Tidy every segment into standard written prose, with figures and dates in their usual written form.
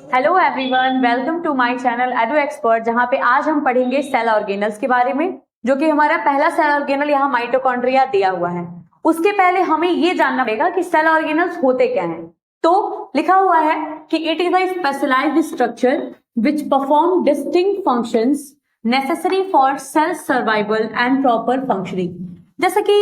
Hello everyone, welcome to my channel edu expert, जहां पे आज हम पढ़ेंगे सेल ऑर्गेनल्स के बारे में, जो कि हमारा पहला सेल ऑर्गेनल यहाँ माइटोकॉन्ड्रिया दिया हुआ है। उसके पहले हमें ये जानना पड़ेगा कि सेल ऑर्गेनल्स होते क्या हैं। तो लिखा हुआ है कि it is a specialised structure which perform distinct functions necessary for cell survival and proper functioning. जैसे कि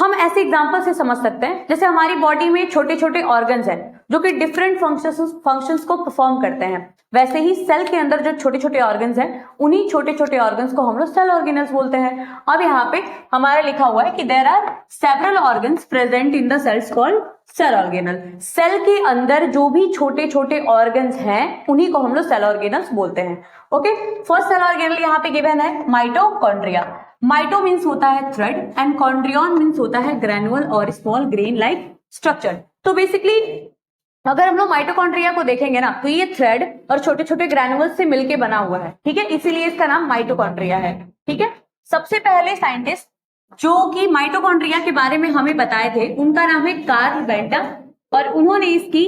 हम ऐसे एग्जांपल से समझ सकते हैं, जैसे हमारी बॉडी में छोटे छोटे ऑर्गन्स हैं जो कि डिफरेंट फंक्शंस को परफॉर्म करते हैं, वैसे ही सेल के अंदर जो छोटे छोटे ऑर्गन्स हैं उन्हीं छोटे छोटे ऑर्गन्स को हम लोग सेल ऑर्गेनल्स बोलते हैं। अब यहाँ पे हमारा लिखा हुआ है कि there are several organs present in the cells called cell organelle. Cell के अंदर जो भी छोटे छोटे ऑर्गन्स हैं उन्हीं को हम लोग सेल ऑर्गेनल्स बोलते हैं। ओके, फर्स्ट सेल ऑर्गेनल यहाँ पे गिवन है माइटोकॉन्ड्रिया। माइटो मीन्स होता है थ्रेड एंड कॉन्ड्रियन मीन्स होता है ग्रैनुअल और स्मॉल ग्रेन लाइक स्ट्रक्चर। तो बेसिकली अगर हम लोग माइटोकॉन्ड्रिया को देखेंगे ना, तो ये थ्रेड और छोटे छोटे ग्रैनुअल्स से मिलके बना हुआ है, ठीक है, इसीलिए इसका नाम माइटोकॉन्ड्रिया है। ठीक है, सबसे पहले साइंटिस्ट जो कि माइटोकॉन्ड्रिया के बारे में हमें बताए थे उनका नाम है कार्ल बेंटा, और उन्होंने इसकी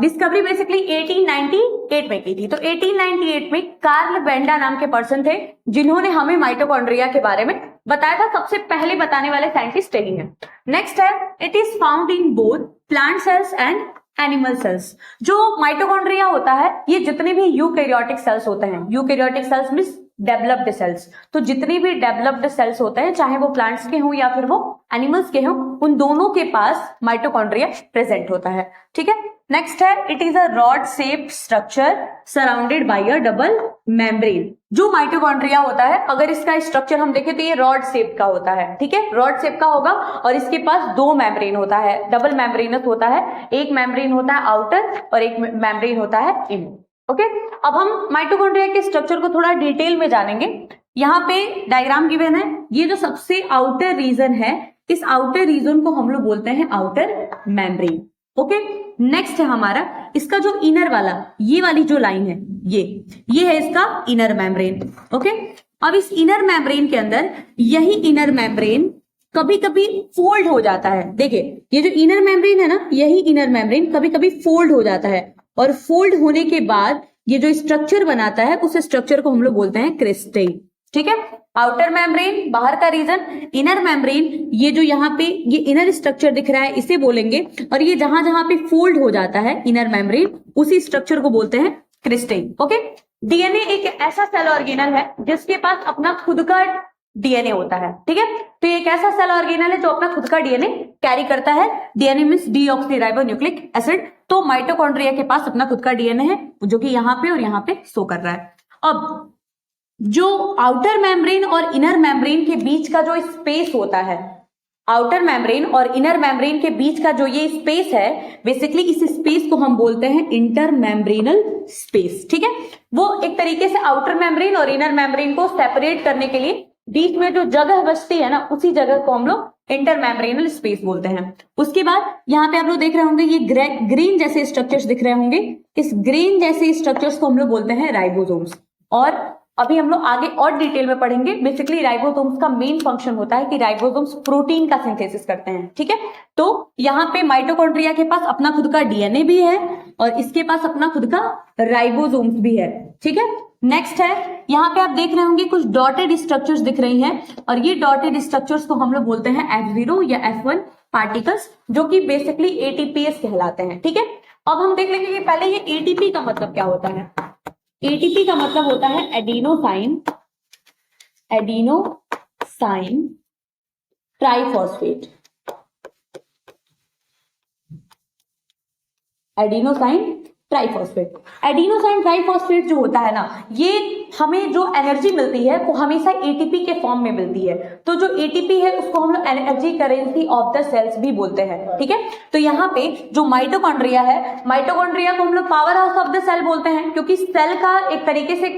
डिस्कवरी बेसिकली 1898 में की थी। तो 1898 में कार्ल बेंडा नाम के पर्सन थे जिन्होंने हमें माइटोकॉन्ड्रिया के बारे में बताया था। सबसे पहले बताने वाले साइंटिस्ट यही है। नेक्स्ट है, it is found in both plant cells and animal cells. जो माइटोकॉन्ड्रिया होता है ये जितने भी यूकैरियोटिक सेल्स होते हैं, eukaryotic cells means developed cells, तो जितनी भी डेवलप्ड सेल्स होते हैं चाहे वो प्लांट्स के हों या फिर वो एनिमल्स के हों, उन दोनों के पास माइटोकॉन्ड्रिया प्रेजेंट होता है। ठीक है, नेक्स्ट है, it is a rod shaped structure surrounded by a double membrane. जो माइटोकॉन्ड्रिया होता है, अगर इसका स्ट्रक्चर हम देखें तो ये रॉड शेप का होता है। ठीक है, रॉड शेप का होगा और इसके पास दो मेम्ब्रेन होता है, डबल मेम्ब्रेनस होता है। एक मेम्ब्रेन होता है आउटर और एक मेम्ब्रेन होता है इनर। ओके, अब हम माइटोकॉन्ड्रिया के स्ट्रक्चर को थोड़ा डिटेल में जानेंगे। यहाँ पे डायग्राम गिवन है, ये जो सबसे आउटर रीजन है, इस आउटर रीजन को हम लोग बोलते हैं आउटर मेम्ब्रेन। ओके, नेक्स्ट है हमारा इसका जो इनर वाला, ये वाली जो लाइन है, ये है इसका इनर मेम्ब्रेन। ओके, अब इस इनर मेम्ब्रेन के अंदर यही इनर मेम्ब्रेन कभी कभी फोल्ड हो जाता है। देखिए, ये जो इनर मेम्ब्रेन है ना, यही इनर मेम्ब्रेन कभी कभी फोल्ड हो जाता है, और फोल्ड होने के बाद ये जो स्ट्रक्चर बनाता है उस स्ट्रक्चर को हम लोग बोलते हैं क्रिस्टल। ठीक है, आउटर मेम्ब्रेन बाहर का रीजन, इनर मेम्ब्रेन ये जो यहाँ पे ये इनर स्ट्रक्चर दिख रहा है इसे बोलेंगे, और ये जहां जहां पे फोल्ड हो जाता है इनर मेम्ब्रेन उसी स्ट्रक्चर को बोलते हैं क्रिस्टल। ओके, डीएनए एक ऐसा सेल ऑर्गेनल है जिसके पास अपना खुद का डीएनए होता है। ठीक है, तो ये एक ऐसा सेल ऑर्गेनल है जो अपना खुद का डीएनए कैरी करता है। DNA means deoxyribonucleic acid. तो माइटोकॉन्ड्रिया के पास अपना खुद का डीएनए है जो कि यहाँ पे और यहाँ पे शो कर रहा है। अब जो आउटर मेम्ब्रेन और इनर मेम्ब्रेन के बीच का जो स्पेस होता है, आउटर मेम्ब्रेन और इनर मेम्ब्रेन के बीच का जो ये स्पेस है, बेसिकली इस स्पेस को हम बोलते हैं इंटर मेम्ब्रेनल स्पेस। ठीक है, वो एक तरीके से आउटर मेम्ब्रेन और इनर मेम्ब्रेन को सेपरेट करने के लिए बीच में जो जगह बचती है ना, उसी जगह को हम लोग इंटर मेम्ब्रेनल स्पेस बोलते हैं। उसके बाद यहाँ पे आप लोग देख रहे होंगे ये ग्रेन जैसे स्ट्रक्चर्स दिख रहे होंगे, इस ग्रेन जैसे स्ट्रक्चर्स को हम लोग बोलते हैं राइबोसोम्स। और अभी हम लोग आगे और डिटेल में पढ़ेंगे। बेसिकली राइबोसोम्स का मेन फंक्शन होता है कि राइबोसोम्स प्रोटीन का सिंथेसिस करते हैं। ठीक है, तो यहाँ पे माइटोकॉन्ड्रिया के पास अपना खुद का डीएनए भी है और इसके पास अपना खुद का राइबोसोम्स भी है। ठीक है, नेक्स्ट है, यहाँ पे आप देख रहे होंगे कुछ डॉटेड स्ट्रक्चर्स दिख रही हैं, और ये डॉटेड स्ट्रक्चर्स को हम लोग बोलते हैं F0 या F1 पार्टिकल्स, जो कि बेसिकली एटीपीएस कहलाते हैं। ठीक है, अब हम देख लेंगे कि पहले ये एटीपी का मतलब क्या होता है। एटीपी का मतलब होता है एडिनोसाइन ट्राइफॉस्फेट। एडिनोसाइन ट्राइफॉस्फेट जो होता है ना, ये हमें जो एनर्जी मिलती है वो हमेशा एटीपी के फॉर्म में मिलती है। तो जो एटीपी है उसको हम लोग energy currency of the cells भी बोलते हैं। ठीक है, तो यहाँ पे जो माइटोकॉन्ड्रिया है, माइटोकॉन्ड्रिया को हम लोग power house of the cell बोलते हैं, क्योंकि सेल का एक तरीके से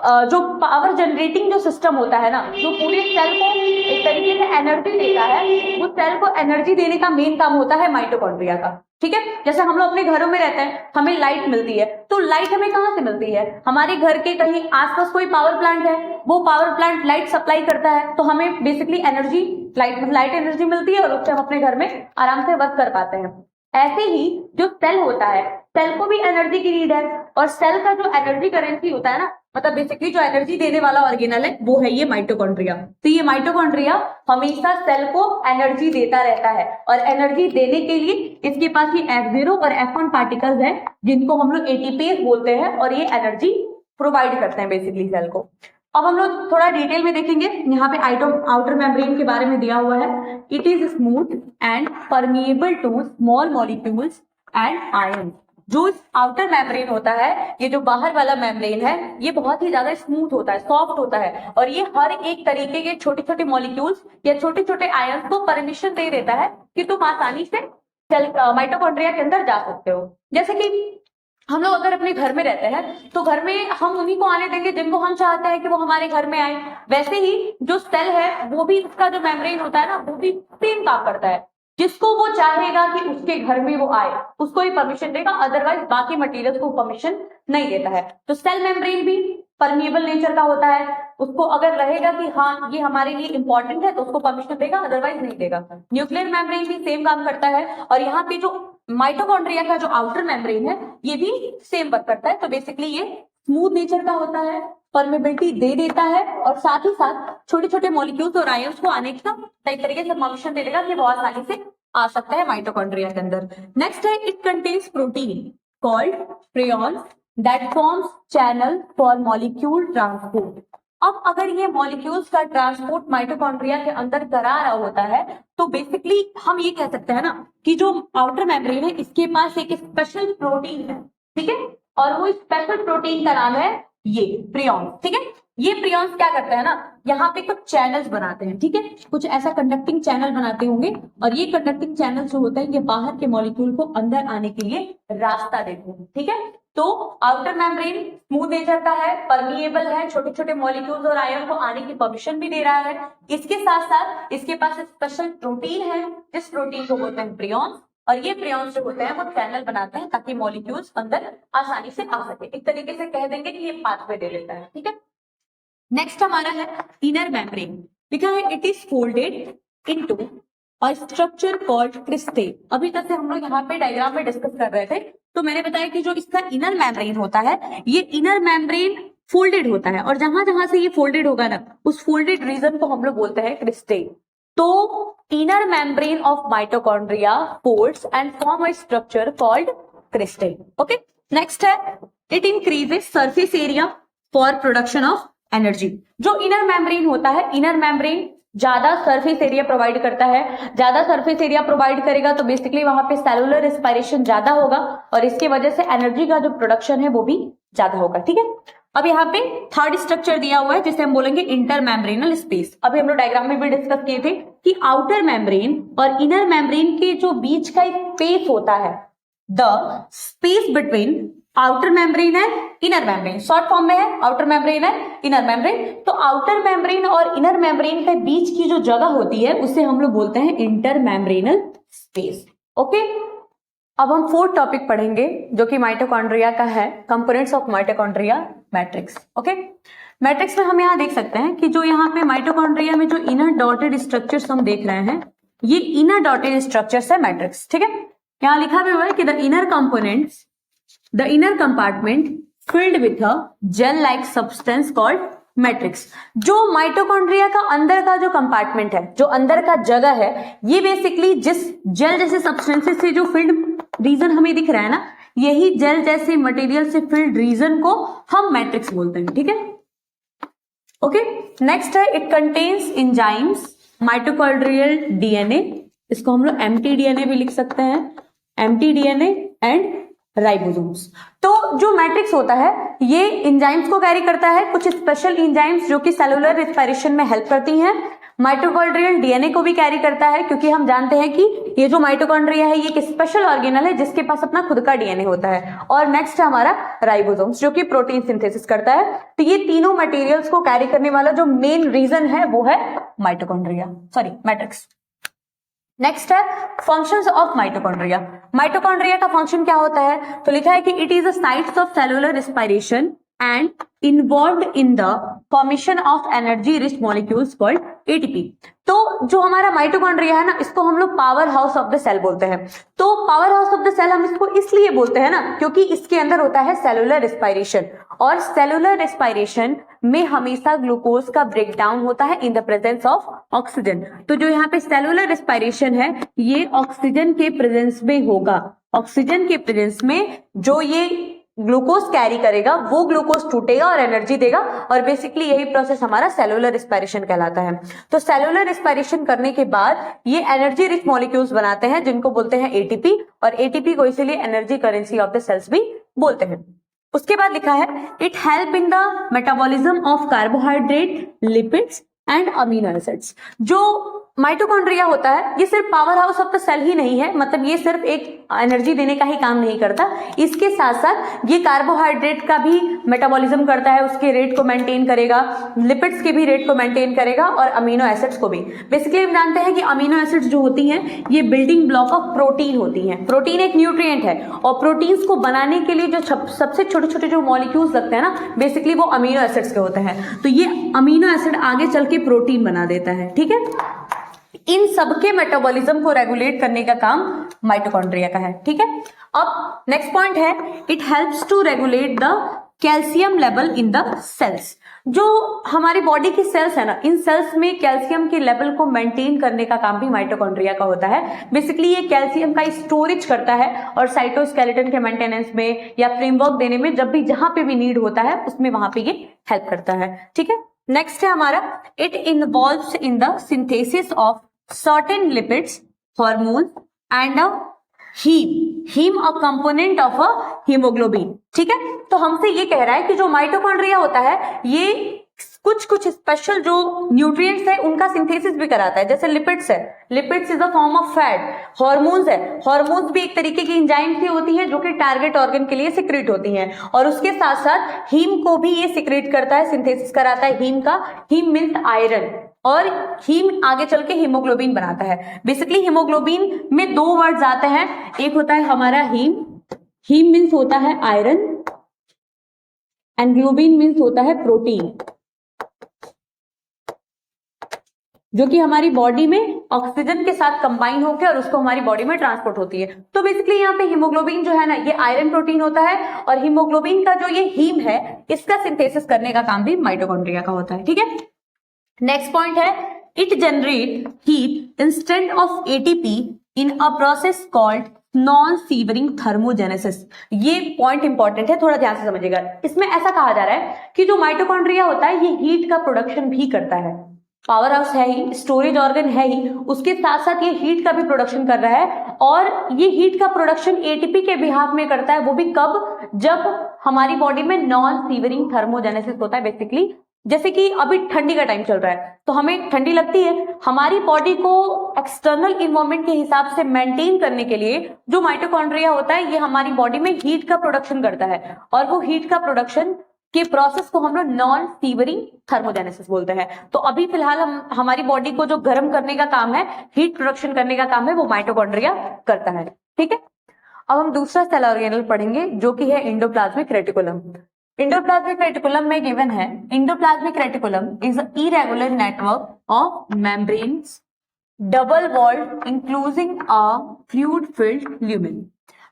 जो पावर जनरेटिंग जो सिस्टम होता है ना, जो पूरे सेल को एक तरीके से एनर्जी देता है, वो सेल को एनर्जी देने का मेन काम होता है माइटोकॉन्ड्रिया का। ठीक है, जैसे हम लोग अपने घरों में रहते हैं, हमें लाइट मिलती है, तो लाइट हमें कहाँ से मिलती है? हमारे घर के कहीं आसपास कोई पावर प्लांट है, वो पावर प्लांट लाइट सप्लाई करता है, तो हमें बेसिकली एनर्जी लाइट एनर्जी मिलती है और उससे हम अपने घर में आराम से वर्क कर पाते हैं। ऐसे ही जो सेल होता है, सेल को भी एनर्जी की नीड है, और सेल का जो एनर्जी करेंसी होता है ना, मतलब बेसिकली जो एनर्जी देने वाला ऑर्गेनल है वो है ये माइटोकॉन्ड्रिया। तो ये माइटोकॉन्ड्रिया हमेशा सेल को एनर्जी देता रहता है, और एनर्जी देने के लिए इसके पास ये F0 और F1 पार्टिकल्स हैं जिनको हम लोग एटीपीज बोलते हैं, और ये एनर्जी प्रोवाइड करते हैं बेसिकली सेल को। अब हम लोग थोड़ा डिटेल में देखेंगे, यहाँ पे आउटर मेम्ब्रेन के बारे में दिया हुआ है। It is smooth and permeable to small molecules and ion. जो आउटर मेम्ब्रेन होता है, ये जो बाहर वाला मेम्ब्रेन है, ये बहुत ही ज्यादा स्मूथ होता है, सॉफ्ट होता है, और ये हर एक तरीके के छोटे छोटे मॉलिक्यूल्स या छोटे छोटे आयंस को परमिशन दे देता है कि तुम आसानी से सेल माइटोकॉन्ड्रिया के अंदर जा सकते हो। जैसे कि हम लोग अगर अपने घर में रहते हैं तो घर में हम उन्हीं को आने देंगे जिनको हम चाहते हैं कि वो हमारे घर में आए। वैसे ही जो सेल है वो भी, उसका जो मेम्ब्रेन होता है ना, वो भी सेम काम करता है। जिसको वो चाहेगा कि उसके घर में वो आए उसको ही परमिशन देगा, अदरवाइज बाकी मटेरियल्स को परमिशन नहीं देता है। तो सेल मेम्ब्रेन भी परमिएबल नेचर का होता है, उसको अगर रहेगा कि हाँ ये हमारे लिए इंपॉर्टेंट है तो उसको परमिशन देगा, अदरवाइज नहीं देगा। न्यूक्लियर मेम्ब्रेन भी सेम काम करता है, और यहाँ पे जो माइटोकॉन्ड्रिया का जो आउटर मेम्ब्रेन है ये भी सेम वर्क करता है। तो बेसिकली ये स्मूथ नेचर का होता है, परमेबिलिटी दे देता है, और साथ ही साथ छोटे छोटे मॉलिक्यूल्स और आयंस को आने का सही तरीके से परमिशन दे देगा कि वो आसानी से आ सकता है माइटोकॉन्ड्रिया के अंदर। नेक्स्ट है, it contains protein called prions that forms channel for molecule transport. अब अगर ये मॉलिक्यूल्स का ट्रांसपोर्ट माइटोकॉन्ड्रिया के अंदर करा रहा होता है तो बेसिकली हम ये कह सकते हैं ना कि जो आउटर मेम्ब्रेन है इसके पास एक स्पेशल प्रोटीन है, ठीक है, और वो स्पेशल प्रोटीन का नाम है ये प्रियॉन्स, ठीक है। ये प्रियॉन्स क्या करते हैं ना, यहाँ पे कुछ चैनल्स बनाते हैं, ठीक है, कुछ ऐसा कंडक्टिंग चैनल बनाते होंगे, और ये कंडक्टिंग चैनल जो होते हैं ये बाहर के मॉलिक्यूल को अंदर आने के लिए रास्ता देते हैं, ठीक है। तो आउटर मेम्ब्रेन स्मूथ नेचर का है, परमिएबल है, छोटे छोटे मॉलिक्यूल्स और आयन को आने की परमिशन भी दे रहा है। इसके साथ साथ इसके पास स्पेशल प्रोटीन है, जिस प्रोटीन को बोलते हैं प्रियॉन्स, और ये प्रियॉन्स जो होते हैं वो चैनल बनाते हैं ताकि मॉलिक्यूल्स अंदर आसानी से आ सके। एक तरीके से कह देंगे कि ये पाथवे दे देता है, ठीक है। नेक्स्ट हमारा है इनर मेम्ब्रेन। लिखा है it is folded into a structure called cristae. अभी तक से हम लोग यहाँ पे डायग्राम में डिस्कस कर रहे थे, तो मैंने बताया कि जो इसका इनर मेम्ब्रेन होता है, ये इनर मेम्ब्रेन फोल्डेड होता है, और जहां जहां से ये फोल्डेड होगा ना, उस फोल्डेड रीजन को हम लोग बोलते हैं क्रिस्टे। तो inner membrane of mitochondria folds and form a structure called cristae. Okay, next है, it increases surface area for production of energy. जो इनर मेम्ब्रेन होता है, इनर मेम्ब्रेन ज्यादा सरफेस एरिया प्रोवाइड करता है। ज्यादा सरफेस एरिया प्रोवाइड करेगा तो बेसिकली वहां पे सेलुलर रेस्पिरेशन ज्यादा होगा, और इसकी वजह से एनर्जी का जो प्रोडक्शन है वो भी ज्यादा होगा, ठीक है। अब यहाँ पे थर्ड स्ट्रक्चर दिया हुआ है जिसे हम बोलेंगे इंटर मेम्ब्रेनल स्पेस। अभी हम लोग डायग्राम में भी डिस्कस किए थे कि आउटर मेम्ब्रेन और इनर मेम्ब्रेन के जो बीच का स्पेस होता है, the space between outer membrane है इनर मेम्ब्रेन, शॉर्ट फॉर्म में है आउटर मेम्ब्रेन है इनर मेम्ब्रेन। तो आउटर मेम्ब्रेन और इनर मेम्ब्रेन के बीच की जो जगह होती है उसे हम लोग बोलते हैं इंटर मेम्ब्रेनल स्पेस। ओके, अब हम फोर्थ टॉपिक पढ़ेंगे जो कि माइटोकॉन्ड्रिया का है, components of mitochondria matrix. Okay, matrix में हम यहाँ देख सकते हैं कि जो यहाँ पे माइटोकॉन्ड्रिया में जो इनर डॉटेड स्ट्रक्चर्स हम देख रहे हैं, ये इनर डॉटेड स्ट्रक्चर्स है मैट्रिक्स, ठीक है। यहाँ लिखा भी हुआ है कि the inner components, the inner compartment filled with a gel like substance called matrix। जो माइटोकॉन्ड्रिया का अंदर का जो कंपार्टमेंट है, जो अंदर का जगह है, ये बेसिकली जिस जेल जैसे सब्सटेंसेस से जो फिल्ड रीजन हमें दिख रहा है ना, यही जेल जैसे मटेरियल से फिल्ड रीजन को हम मैट्रिक्स बोलते हैं, ठीक है। ओके, नेक्स्ट है, it contains enzymes mitochondrial DNA, इसको हम लोग एम्प्टी डीएनए भी लिख सकते हैं, एम्प्टी डीएनए एंड राइबोसोम्स। तो जो मैट्रिक्स होता है ये एंजाइम्स को कैरी करता है, कुछ स्पेशल एंजाइम्स जो कि सेलुलर रेस्पिरेशन में हेल्प करती हैं। माइटोकॉन्ड्रियल डीएनए को भी कैरी करता है, क्योंकि हम जानते हैं कि ये जो माइटोकॉन्ड्रिया है ये एक स्पेशल ऑर्गेनल है जिसके पास अपना खुद का डीएनए होता है। और नेक्स्ट है हमारा राइबोसोम्स जो कि प्रोटीन सिंथेसिस करता है। तो ये तीनों मटेरियल्स को कैरी करने वाला जो मेन रीजन है वो है मैट्रिक्स। नेक्स्ट है फंक्शंस ऑफ माइटोकॉन्ड्रिया। माइटोकॉन्ड्रिया का फंक्शन क्या होता है, तो लिखा है कि it is a sites of cellular respiration and involved in the formation of energy rich molecules called ATP. तो जो हमारा माइटोकॉन्ड्रिया है ना, इसको हम लोग power house of the cell बोलते हैं। तो power house of the cell हम इसको इसलिए बोलते हैं ना, क्योंकि इसके अंदर होता है सेलुलर रेस्पिरेशन, और सेलुलर रेस्पिरेशन में हमेशा ग्लूकोज का ब्रेकडाउन होता है in the presence of oxygen. तो जो यहाँ पे सेलुलर रेस्पिरेशन है ये ऑक्सीजन के प्रेजेंस में होगा। ऑक्सीजन के प्रेजेंस में जो ये ग्लूकोज कैरी करेगा वो ग्लूकोज टूटेगा और एनर्जी देगा, और बेसिकली यही प्रोसेस हमारा सेलुलर रेस्पिरेशन कहलाता है। तो सेलुलर रेस्पिरेशन करने के बाद ये एनर्जी रिच मॉलिक्यूल्स बनाते हैं जिनको बोलते हैं एटीपी, और एटीपी को इसीलिए energy currency of the cells भी बोलते हैं। उसके बाद लिखा है it help in the metabolism of carbohydrate, lipids and amino acids. जो माइटोकॉन्ड्रिया होता है ये सिर्फ power house of the cell ही नहीं है, मतलब ये सिर्फ एक एनर्जी देने का ही काम नहीं करता, इसके साथ साथ ये कार्बोहाइड्रेट का भी मेटाबॉलिज्म करता है, उसके रेट को मेंटेन करेगा, लिपिड्स के भी रेट को मेंटेन करेगा, और अमीनो एसिड्स को भी। बेसिकली हम जानते हैं कि अमीनो एसिड्स जो होती हैं ये बिल्डिंग ब्लॉक ऑफ प्रोटीन होती हैं। प्रोटीन एक न्यूट्रिएंट है, और प्रोटीन्स को बनाने के लिए जो सबसे छोटे छोटे जो मॉलिक्यूल्स लगते हैं ना, बेसिकली वो अमीनो एसिड्स के होते हैं। तो ये अमीनो एसिड आगे चल के प्रोटीन बना देता है, ठीक है। इन सबके मेटाबॉलिज्म को रेगुलेट करने का काम माइटोकॉन्ड्रिया का है, ठीक है। अब नेक्स्ट पॉइंट है it helps to regulate the calcium level in the cells. जो हमारी बॉडी की सेल्स है ना, इन सेल्स में कैल्शियम के लेवल को मेंटेन करने का काम भी माइटोकॉन्ड्रिया का होता है। बेसिकली ये कैल्शियम का स्टोरेज करता है, और साइटोस्केलेटन के मेंटेनेंस में या फ्रेमवर्क देने में जब भी जहां पे भी नीड होता है उसमें वहां पे ये हेल्प करता है, ठीक है। नेक्स्ट है हमारा it involves in the synthesis of certain lipids, hormones and a heme a component of a hemoglobin, ठीक है। तो हमसे ये कह रहा है कि जो माइटोकॉन्ड्रिया होता है ये कुछ स्पेशल जो न्यूट्रिएंट्स है उनका सिंथेसिस भी कराता है। जैसे लिपिड्स है, lipids is a form of fat. Hormones है, हॉर्मोन्स भी एक तरीके की एंजाइम सी होती है जो कि टारगेट ऑर्गन के लिए सिक्रेट होती हैं, और उसके साथ साथ हीम को भी ये सिक्रेट करता है, सिंथेसिस कराता है हीम का। हीम मीन्स आयरन, और हीम आगे चल के हीमोग्लोबिन बनाता है। बेसिकली हीमोग्लोबिन में दो वर्ड्स आते हैं, एक होता है हमारा हीम, हीम मीन्स होता है आयरन, एंड ग्लोबिन मीन्स होता है प्रोटीन, जो कि हमारी बॉडी में ऑक्सीजन के साथ कंबाइन होकर और उसको हमारी बॉडी में ट्रांसपोर्ट होती है। तो बेसिकली यहाँ पे हीमोग्लोबिन जो है ना ये आयरन प्रोटीन होता है, और हीमोग्लोबिन का जो ये हीम है इसका सिंथेसिस करने का काम भी माइटोकॉन्ड्रिया का होता है, ठीक है। नेक्स्ट पॉइंट है it generate heat instant of ATP in a process called non severing thermogenesis. ये पॉइंट इंपॉर्टेंट है, थोड़ा ध्यान से समझिएगा। इसमें ऐसा कहा जा रहा है कि जो माइटोकॉन्ड्रिया होता है ये हीट का प्रोडक्शन भी करता है। पावर हाउस है ही, स्टोरेज ऑर्गन है ही, उसके साथ साथ ये हीट का भी प्रोडक्शन कर रहा है, और ये हीट का प्रोडक्शन एटीपी के बिहाफ में करता है। वो भी कब? जब हमारी बॉडी में नॉन सीवरिंग थर्मोजेनेसिस होता है। बेसिकली जैसे कि अभी ठंडी का टाइम चल रहा है तो हमें ठंडी लगती है, हमारी बॉडी को एक्सटर्नल इन्वायरमेंट के हिसाब से मेंटेन करने के लिए जो माइटोकॉन्ड्रिया होता है ये हमारी बॉडी में हीट का प्रोडक्शन करता है, और वो हीट का प्रोडक्शन के प्रोसेस को हम लोग नॉन सीवरिंग थर्मोजेनेसिस बोलते हैं। तो अभी फिलहाल हमारी बॉडी को जो गर्म करने का काम है, हीट प्रोडक्शन करने का काम है, वो माइटोकॉन्ड्रिया करता है, ठीक है। अब हम दूसरा सेल ऑर्गेनल पढ़ेंगे जो कि है एंडोप्लाज्मिक रेटिकुलम। एंडोप्लाज्मिक रेटिकुलम में गिवन है endoplasmic reticulum is a irregular network of membranes double walled enclosing a fluid filled lumen.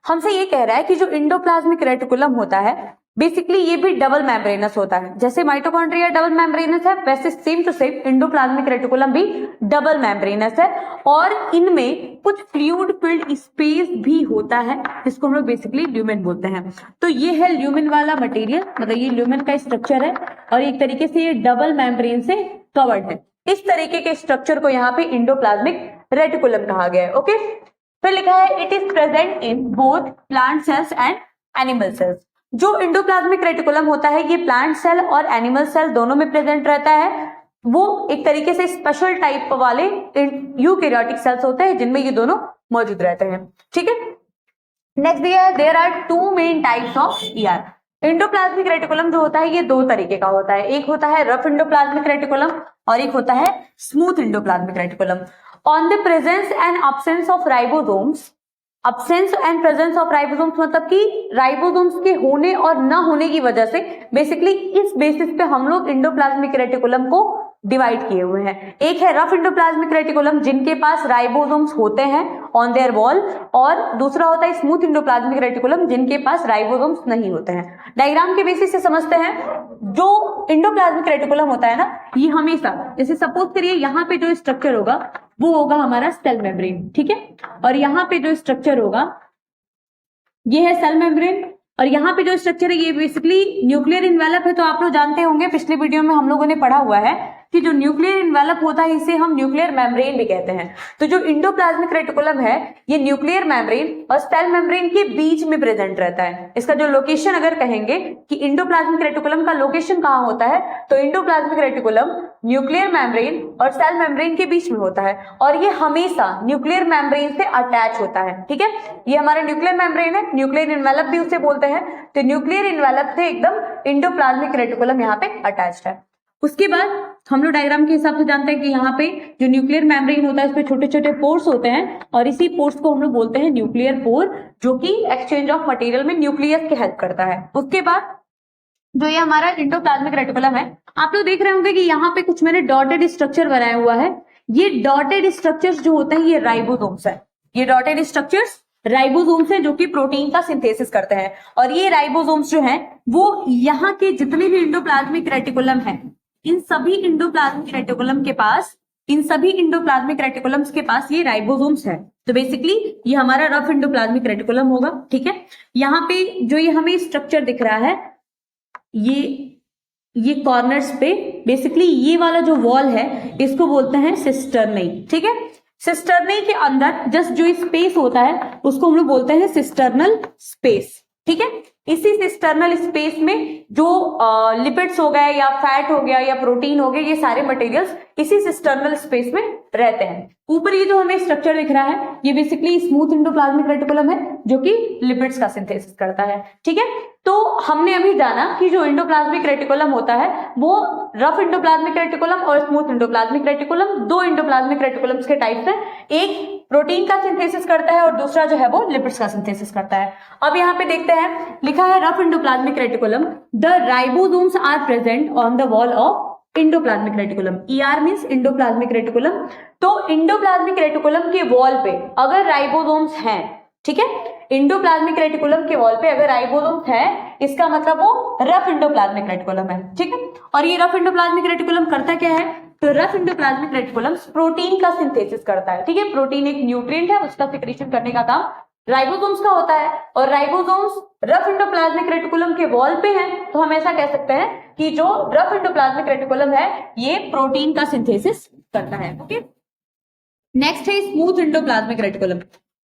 हमसे ये कह रहा है कि जो एंडोप्लाज्मिक रेटिकुलम होता है बेसिकली ये भी डबल मेम्ब्रेनस होता है। जैसे माइटोकॉन्ड्रिया डबल मेम्ब्रेनस है वैसे same to same endoplasmic reticulum भी डबल मेम्ब्रेनस है, और इनमें कुछ फ्लूइड फिल्ड स्पेस भी होता है जिसको हम लोग बेसिकली ल्यूमेन बोलते हैं। तो ये है ल्यूमेन वाला मटेरियल, मतलब ये ल्यूमेन का स्ट्रक्चर है, और एक तरीके से ये डबल मेम्ब्रेन से कवर्ड है। इस तरीके के स्ट्रक्चर को यहाँ पे एंडोप्लाज्मिक रेटिकुलम कहा गया है, ओके। फिर लिखा है it is present in both plant cells and animal cells. जो एंडोप्लाज्मिक रेटिकुलम होता है ये प्लांट सेल और एनिमल सेल दोनों में प्रेजेंट रहता है। वो एक तरीके से स्पेशल टाइप वाले यूकैरियोटिक सेल्स होते हैं जिनमें ये दोनों मौजूद रहते हैं, ठीक है। नेक्स्ट दिया है there are two main types of ER. Endoplasmic reticulum जो होता है ये दो तरीके का होता है, एक होता है रफ एंडोप्लाज्मिक रेटिकुलम और एक होता है smooth endoplasmic reticulum. On the presence and absence of ribosomes absence and presence of ribosomes मतलब कि राइबोसोम्स के होने और ना होने की वजह से बेसिकली इस बेसिस पे हम लोग इंडोप्लाज्मिक रेटिकुलम को डिवाइड किए हुए हैं। एक है रफ इंडोप्लाज्मिक रेटिकुलम जिनके पास राइबोसोम्स होते हैं ऑन देयर वॉल, और दूसरा होता है स्मूथ इंडोप्लाज्मिक रेटिकुलम जिनके पास राइबोसोम्स नहीं होते हैं। डायग्राम के बेसिस से समझते हैं। जो इंडोप्लाज्मिक रेटिकुलम होता है ना, ये हमेशा, जैसे सपोज करिए यहाँ पे जो स्ट्रक्चर होगा वो होगा हमारा सेल मेम्ब्रेन, ठीक है, और यहाँ पे जो स्ट्रक्चर होगा ये है सेल मेम्ब्रेन, और यहाँ पे जो स्ट्रक्चर है ये बेसिकली न्यूक्लियर इन्वेलप है। तो आप लोग जानते होंगे, पिछले वीडियो में हम लोगों ने पढ़ा हुआ है कि जो न्यूक्लियर इन्वेलप होता है इसे हम न्यूक्लियर मेम्ब्रेन भी कहते हैं। तो जो इंडोप्लाज्मिक रेटिकुलम है ये न्यूक्लियर मेम्ब्रेन और सेल मेम्ब्रेन के बीच में प्रेजेंट रहता है। इसका जो लोकेशन अगर कहेंगे कि इंडोप्लाज्मिक रेटिकुलम का लोकेशन कहाँ होता है, तो इंडोप्लाज्मिक रेटिकुलम न्यूक्लियर मेम्ब्रेन और सेल मेम्ब्रेन के बीच में होता है, और ये हमेशा न्यूक्लियर मेम्ब्रेन से अटैच होता है। ठीक है, ये हमारा न्यूक्लियर मेम्ब्रेन है, न्यूक्लियर इन्वेलप भी उसे बोलते हैं। तो न्यूक्लियर इन्वेलप से एकदम इंडोप्लाज्मिक रेटिकुलम यहाँ पे अटैच्ड है। उसके बाद हम लोग डायग्राम के हिसाब से जानते हैं कि यहाँ पे जो न्यूक्लियर मेम्ब्रेन होता है इसमें छोटे छोटे पोर्स होते हैं, और इसी पोर्स को हम लोग बोलते हैं न्यूक्लियर पोर, जो कि एक्सचेंज ऑफ मटेरियल में न्यूक्लियस की हेल्प करता है। उसके बाद जो ये हमारा इंडोप्लाज्मिक रेटिकुलम है, आप लोग देख रहे होंगे कि यहाँ पे कुछ मैंने डॉटेड स्ट्रक्चर बनाया हुआ है। ये डॉटेड स्ट्रक्चर्स जो होते हैं ये राइबोसोम्स है। ये डॉटेड स्ट्रक्चर्स राइबोसोम्स है जो कि प्रोटीन का सिंथेसिस करते हैं, और ये राइबोसोम्स जो है वो यहाँ के जितने भी इंडोप्लाज्मिक रेटिकुलम है इन सभी इंडोप्लाज्मिक रेटिकुलम के पास, इन सभी इंडोप्लाज्मिक रेटिकुलम्स के पास ये राइबोसोम्स है। तो बेसिकली ये हमारा रफ इंडोप्लाज्मिक रेटिकुलम होगा। ठीक है, यहाँ पे जो ये हमें स्ट्रक्चर दिख रहा है ये कॉर्नर्स पे बेसिकली ये वाला जो वॉल है इसको बोलते हैं सिस्टर्नी। ठीक है, सिस्टर्नी के अंदर जस्ट जो स्पेस होता है उसको हम लोग बोलते हैं सिस्टर्नल स्पेस। ठीक है, इसी सिस्टर्नल स्पेस में जो लिपिड्स हो गए या फैट हो गया या प्रोटीन हो गया, ये सारे मटेरियल्स इसी सिस्टर्नल स्पेस में रहते हैं। ऊपर ये जो हमें स्ट्रक्चर दिख रहा है ये बेसिकली स्मूथ इंडोप्लाज्मिक रेटिकुलम है जो कि लिपिड्स का सिंथेसिस करता है। ठीक है, तो हमने अभी जाना कि जो इंडोप्लाज्मिक रेटिकुलम होता है वो रफ इंडोप्लाज्मिक रेटिकुलम और स्मूथ इंडोप्लाज्मिक रेटिकुलम, दो इंडोप्लाज्मिक रेटिकुलम्स के टाइप्स हैं। एक प्रोटीन का सिंथेसिस करता है और दूसरा जो है वो लिपिड्स का सिंथेसिस करता है। अब यहाँ पे देखते हैं, लिखा है rough endoplasmic reticulum, the ribosomes are present on the wall of endoplasmic reticulum. ER means endoplasmic reticulum. तो इंडोप्लाज्मिक रेटिकुलम के वॉल पे अगर राइबोसोम्स हैं, ठीक है, इंडोप्लाज्मिक रेटिकुलम के वॉल पे अगर राइबोसोम्स है इसका मतलब वो रफ इंडोप्लाज्मिक रेटिकुलम है। ठीक है, और ये रफ इंडोप्लाज्मिक रेटिकुलम करता क्या है, तो रफ इंडोप्लाज्मिक रेटिकुलम प्रोटीन का सिंथेसिस करता है। ठीक है, प्रोटीन एक न्यूट्रिएंट है, उसका सिक्रीशन करने का काम राइबोसोम्स का होता है, और राइबोसोम्स रफ इंडोप्लाज्मिक रेटिकुलम के वॉल पे हैं, तो हम ऐसा कह सकते हैं कि जो रफ इंडोप्लाज्मिक रेटिकुलम है ये प्रोटीन का सिंथेसिस करता है। ओके, नेक्स्ट है smooth endoplasmic reticulum.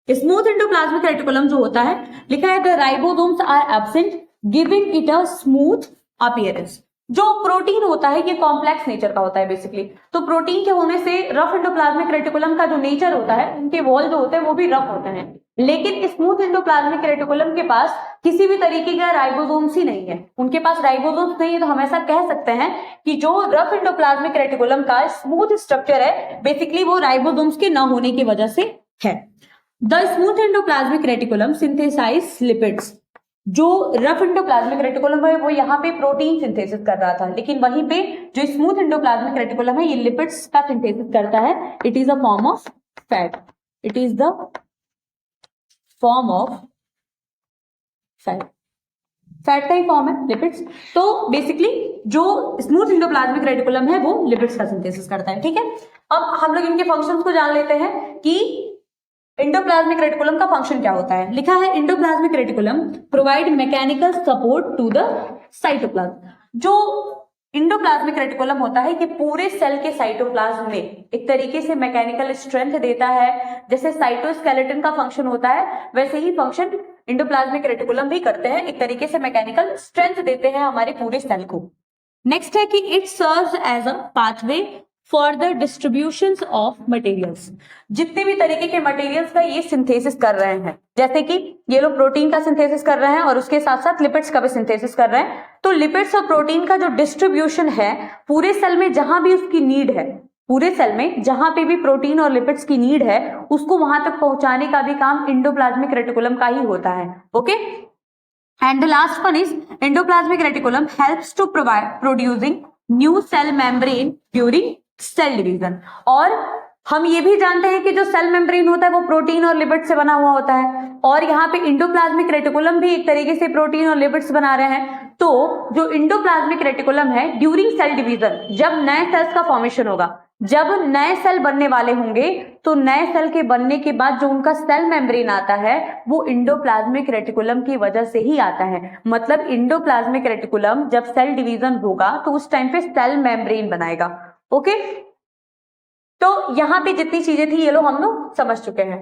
Smooth endoplasmic reticulum जो होता है, लिखा है the ribosomes are absent giving it a smooth appearance. जो प्रोटीन होता है ये कॉम्प्लेक्स नेचर का होता है बेसिकली, तो प्रोटीन के होने से रफ इंडोप्लाज्मिक रेटिकुलम का जो नेचर होता है, उनके वॉल जो होते हैं वो भी रफ होते हैं। लेकिन स्मूथ इंडोप्लाज्मिक रेटिकुलम के पास किसी भी तरीके का राइबोसोम्स ही नहीं है, उनके पास राइबोसोम्स नहीं है, तो हम ऐसा कह सकते हैं कि जो रफ इंडोप्लाज्मिक रेटिकुलम का स्मूथ स्ट्रक्चर है बेसिकली वो राइबोसोम्स के न होने की वजह से है। The smooth endoplasmic reticulum synthesise lipids. जो रफ इंडोप्लाज्मिक रेटिकुलम है वो यहाँ पे प्रोटीन सिंथेसिस कर रहा था, लेकिन वहीं पे जो स्मूथ इंडोप्लाज्मिक रेटिकुलम है ये लिपिड्स का सिंथेसिस करता है। It is a form of fat, it is the form of fat, fat का ही फॉर्म है लिपिड्स। तो बेसिकली जो स्मूथ इंडोप्लाज्मिक रेटिकुलम है वो लिपिड्स का सिंथेसिस करता है। ठीक है, अब हम लोग इनके फंक्शंस को जान लेते हैं कि इंडोप्लाज्मिक रेटिकुलम का फंक्शन क्या होता है। लिखा है endoplasmic reticulum provide mechanical support to the cytoplasm. जो इंडोप्लाज्मिक रेटिकुलम होता है कि पूरे सेल के साइटोप्लाज्म में एक तरीके से मैकेनिकल स्ट्रेंथ देता है। जैसे साइटोस्केलेटन का फंक्शन होता है वैसे ही फंक्शन इंडोप्लाज्मिक रेटिकुलम भी करते हैं, एक तरीके से मैकेनिकल स्ट्रेंथ देते हैं हमारे पूरे सेल को। नेक्स्ट है कि it serves as a pathway for the distribution of materials. जितने भी तरीके के मटेरियल्स का ये सिंथेसिस कर रहे हैं, जैसे कि ये लोग प्रोटीन का सिंथेसिस कर रहे हैं और उसके साथ साथ लिपिड्स का भी सिंथेसिस कर रहे हैं, तो लिपिड्स और प्रोटीन का जो डिस्ट्रीब्यूशन है पूरे सेल में जहां भी उसकी नीड है, पूरे सेल में जहां पे भी प्रोटीन और लिपिड्स की नीड है उसको वहां तक पहुंचाने का भी काम एंडोप्लाज्मिक रेटिकुलम का ही होता है। Okay, and the last one is endoplasmic reticulum helps to producing new cell membrane during cell division. और हम ये भी जानते हैं कि जो सेल मेम्ब्रेन होता है वो प्रोटीन और लिपिड से बना हुआ होता है, और यहाँ पे एंडोप्लाज्मिक रेटिकुलम भी एक तरीके से प्रोटीन और लिपिड्स बना रहे हैं। तो जो एंडोप्लाज्मिक रेटिकुलम है ड्यूरिंग सेल डिवीजन, जब नए सेल्स का फॉर्मेशन होगा, जब नए सेल बनने वाले होंगे, तो नए सेल के बनने के बाद जो उनका सेल मेम्ब्रेन आता है वो एंडोप्लाज्मिक रेटिकुलम की वजह से ही आता है। मतलब एंडोप्लाज्मिक रेटिकुलम जब सेल डिवीजन होगा तो उस टाइम पे सेल मेम्ब्रेन बनाएगा। ओके, तो यहां पे जितनी चीजें थी ये लोग हम लोग समझ चुके हैं।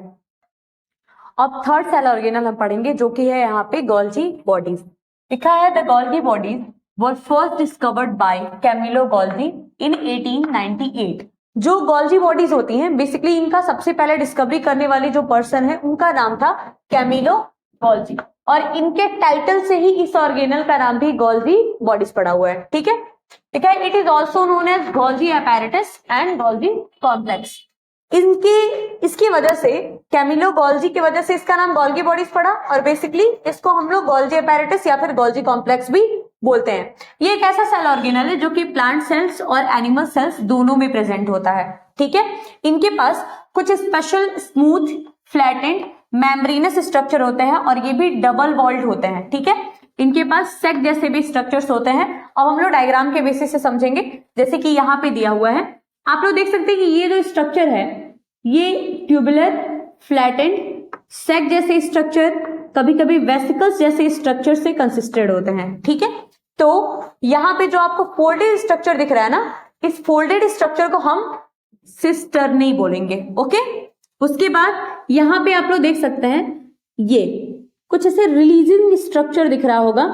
अब थर्ड सेल ऑर्गेनल हम पढ़ेंगे जो कि है यहाँ पे गोल्जी बॉडीज। लिखा है the Golgi bodies were first discovered by Camillo Golgi in 1898। जो गोल्जी बॉडीज होती हैं बेसिकली इनका सबसे पहले डिस्कवरी करने वाली जो पर्सन है उनका नाम था कैमिलो गोल्जी, और इनके टाइटल से ही इस ऑर्गेनल का नाम भी गोल्जी बॉडीज पड़ा हुआ है। ठीक है, it is also known as Golgi apparatus and Golgi complex. इसकी वजह से कैमिलो गोल्जी की वजह से इसका नाम गोल्गी बॉडीज पड़ा, और बेसिकली इसको हम लोग गोल्जी apparatus या फिर गोल्जी कॉम्प्लेक्स भी बोलते हैं। ये एक ऐसा सेल ऑर्गेनल है जो कि प्लांट सेल्स और एनिमल सेल्स दोनों में प्रेजेंट होता है। ठीक है, इनके पास कुछ special smooth flattened membranous structure होते हैं और ये भी डबल वॉल्ड होते हैं। ठीक है, इनके पास सेक जैसे भी स्ट्रक्चर्स होते हैं। अब हम लोग डायग्राम के बेसिस से समझेंगे, जैसे कि यहाँ पे दिया हुआ है, आप लोग देख सकते हैं कि ये जो स्ट्रक्चर है ये ट्यूबुलर फ्लैटेंड सेक जैसे स्ट्रक्चर, कभी कभी वेसिकल्स जैसे स्ट्रक्चर से कंसिस्टेड होते हैं। ठीक है, तो यहाँ पे जो आपको फोल्डेड स्ट्रक्चर दिख रहा है ना, इस फोल्डेड स्ट्रक्चर को हम सिस्टर्नी बोलेंगे। ओके, उसके बाद यहाँ पे आप लोग देख सकते हैं ये कुछ ऐसे रिलीजिंग स्ट्रक्चर दिख रहा होगा।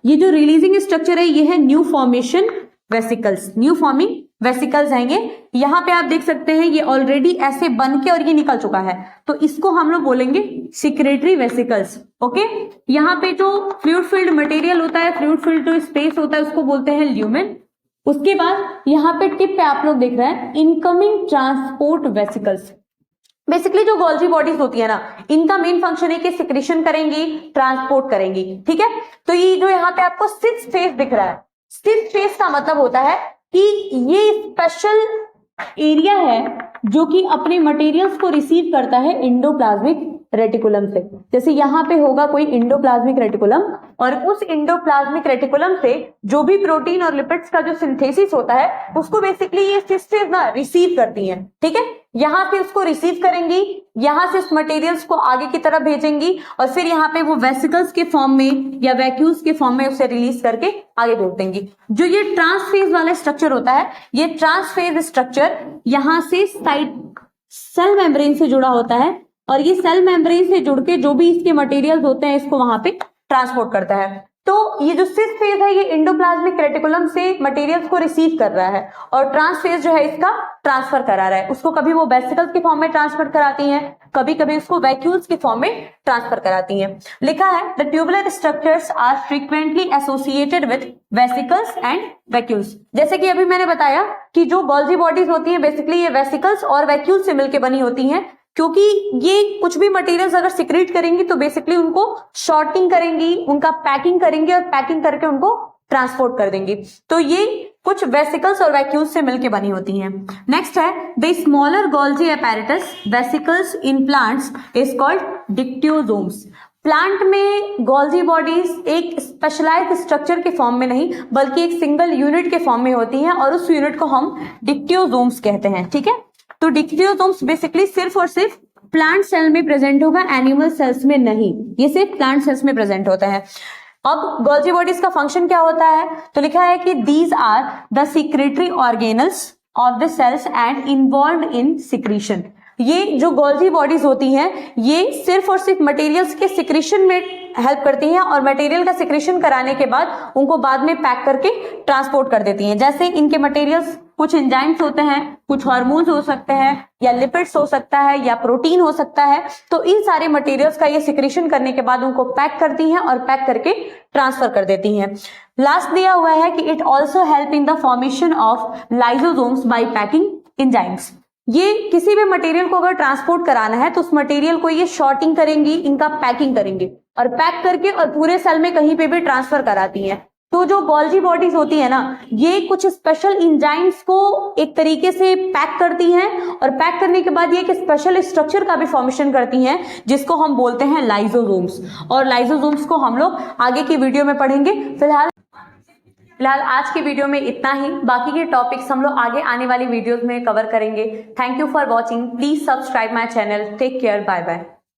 ये जो रिलीजिंग स्ट्रक्चर है ये है new formation vesicles, new forming vesicles आएंगे। यहाँ पे आप देख सकते हैं ये ऑलरेडी ऐसे बन के और ये निकल चुका है, तो इसको हम लोग बोलेंगे सिक्रेटरी वेसिकल्स। ओके, यहाँ पे जो फ्लूइड फिल्ड मटेरियल होता है, फ्लूइड फिल्ड जो स्पेस होता है उसको बोलते हैं ल्यूमेन। उसके बाद यहाँ पे टिप पे आप लोग देख रहे हैं इनकमिंग ट्रांसपोर्ट वेसिकल्स। बेसिकली जो गोल्जी बॉडीज होती है ना, इनका मेन फंक्शन है कि सिक्रीशन करेंगी, ट्रांसपोर्ट करेंगी। ठीक है, तो ये जो यहाँ पे आपको सिक्स फेज दिख रहा है, सिक्स फेज का मतलब होता है कि ये स्पेशल एरिया है जो कि अपने मटेरियल्स को रिसीव करता है एंडोप्लाज्मिक रेटिकुलम से। जैसे यहाँ पे होगा कोई एंडोप्लाज्मिक रेटिकुलम, और उस एंडोप्लाज्मिक रेटिकुलम से जो भी प्रोटीन और लिपिड्स का जो सिंथेसिस होता है उसको बेसिकली ये सिस्टर्स ना रिसीव करती हैं। ठीक है, यहाँ पे उसको रिसीव करेंगी, यहाँ से इस मटेरियल्स को आगे की तरफ भेजेंगी, और फिर यहाँ पे वो वेसिकल्स के फॉर्म में या वैक्यूल्स के फॉर्म में उसे रिलीज करके आगे भेज देंगी। जो ये ट्रांसफेज वाला स्ट्रक्चर होता है, ये ट्रांसफेज स्ट्रक्चर यहाँ से साइड सेल मेम्ब्रेन से जुड़ा होता है, और ये सेल मेम्ब्रेन से जुड़ के जो भी इसके मटेरियल्स होते हैं इसको वहां पे ट्रांसपोर्ट करता है। तो ये जो सिस फेज है ये एंडोप्लाज्मिक रेटिकुलम से मटेरियल्स को रिसीव कर रहा है, और ट्रांस फेज जो है इसका ट्रांसफर करा रहा है। उसको कभी वो वेसिकल्स के फॉर्म में ट्रांसफर कराती हैं, कभी कभी उसको वैक्यूल्स के फॉर्म में ट्रांसफर कराती हैं। लिखा है the tubular structures are frequently associated with vesicles and vacuoles. जैसे कि अभी मैंने बताया कि जो गोल्जी बॉडीज होती हैं बेसिकली ये वेसिकल्स और वैक्यूल से मिलकर बनी होती हैं, क्योंकि ये कुछ भी मटेरियल्स अगर सिक्रेट करेंगी तो बेसिकली उनको शॉर्टिंग करेंगी, उनका पैकिंग करेंगी और पैकिंग करके उनको ट्रांसपोर्ट कर देंगी। तो ये कुछ वेसिकल्स और वैक्यूल्स से मिलकर बनी होती हैं। नेक्स्ट है the smaller Golgi apparatus vesicles in plants is called dictyosomes. Plant में गोल्जी बॉडीज एक स्पेशलाइज्ड स्ट्रक्चर के फॉर्म में नहीं बल्कि एक सिंगल यूनिट के फॉर्म में होती हैं, और उस यूनिट को हम डिक्टियोसोम्स कहते हैं। ठीक है, तो डिक्टियोसोम्स बेसिकली सिर्फ और सिर्फ प्लांट सेल में प्रेजेंट होगा, एनिमल सेल्स में नहीं, ये सिर्फ प्लांट सेल्स में प्रेजेंट होता है। अब गोल्जी बॉडीज का फंक्शन क्या होता है, तो लिखा है कि these are the secretory organelles of the cells and involved in secretion. ये जो गोल्जी बॉडीज होती हैं ये सिर्फ और सिर्फ मटेरियल्स के सिक्रीशन में हेल्प करती हैं, और मटेरियल का सिक्रीशन कराने के बाद उनको बाद में पैक करके ट्रांसपोर्ट कर देती हैं। जैसे इनके मटेरियल्स कुछ एंजाइम्स होते हैं, कुछ हार्मोन्स हो सकते हैं, या लिपिड्स हो सकता है, या प्रोटीन हो सकता है। तो इन सारे मटेरियल्स का ये सिक्रीशन करने के बाद उनको पैक करती हैं और पैक करके ट्रांसफर कर देती हैं। लास्ट दिया हुआ है कि it also help in the formation of lysosomes by packing enzymes. ये किसी भी मटेरियल को अगर ट्रांसपोर्ट कराना है तो उस मटेरियल को ये शॉर्टिंग करेंगी, इनका पैकिंग करेंगे और पैक करके और पूरे सेल में कहीं पे भी ट्रांसफर कराती हैं। तो जो गोल्जी बॉडीज होती है ना, ये कुछ स्पेशल एंजाइम्स को एक तरीके से पैक करती हैं और पैक करने के बाद ये एक स्पेशल स्ट्रक्चर का भी फॉर्मेशन करती हैं जिसको हम बोलते हैं लाइसोसोम्स। और लाइसोसोम्स को हम लोग आगे की वीडियो में पढ़ेंगे। फिलहाल आज की वीडियो में इतना ही। बाकी के टॉपिक्स हम लोग आगे आने वाली वीडियोस में कवर करेंगे। Thank you for watching. Please subscribe my channel. Take care. Bye bye.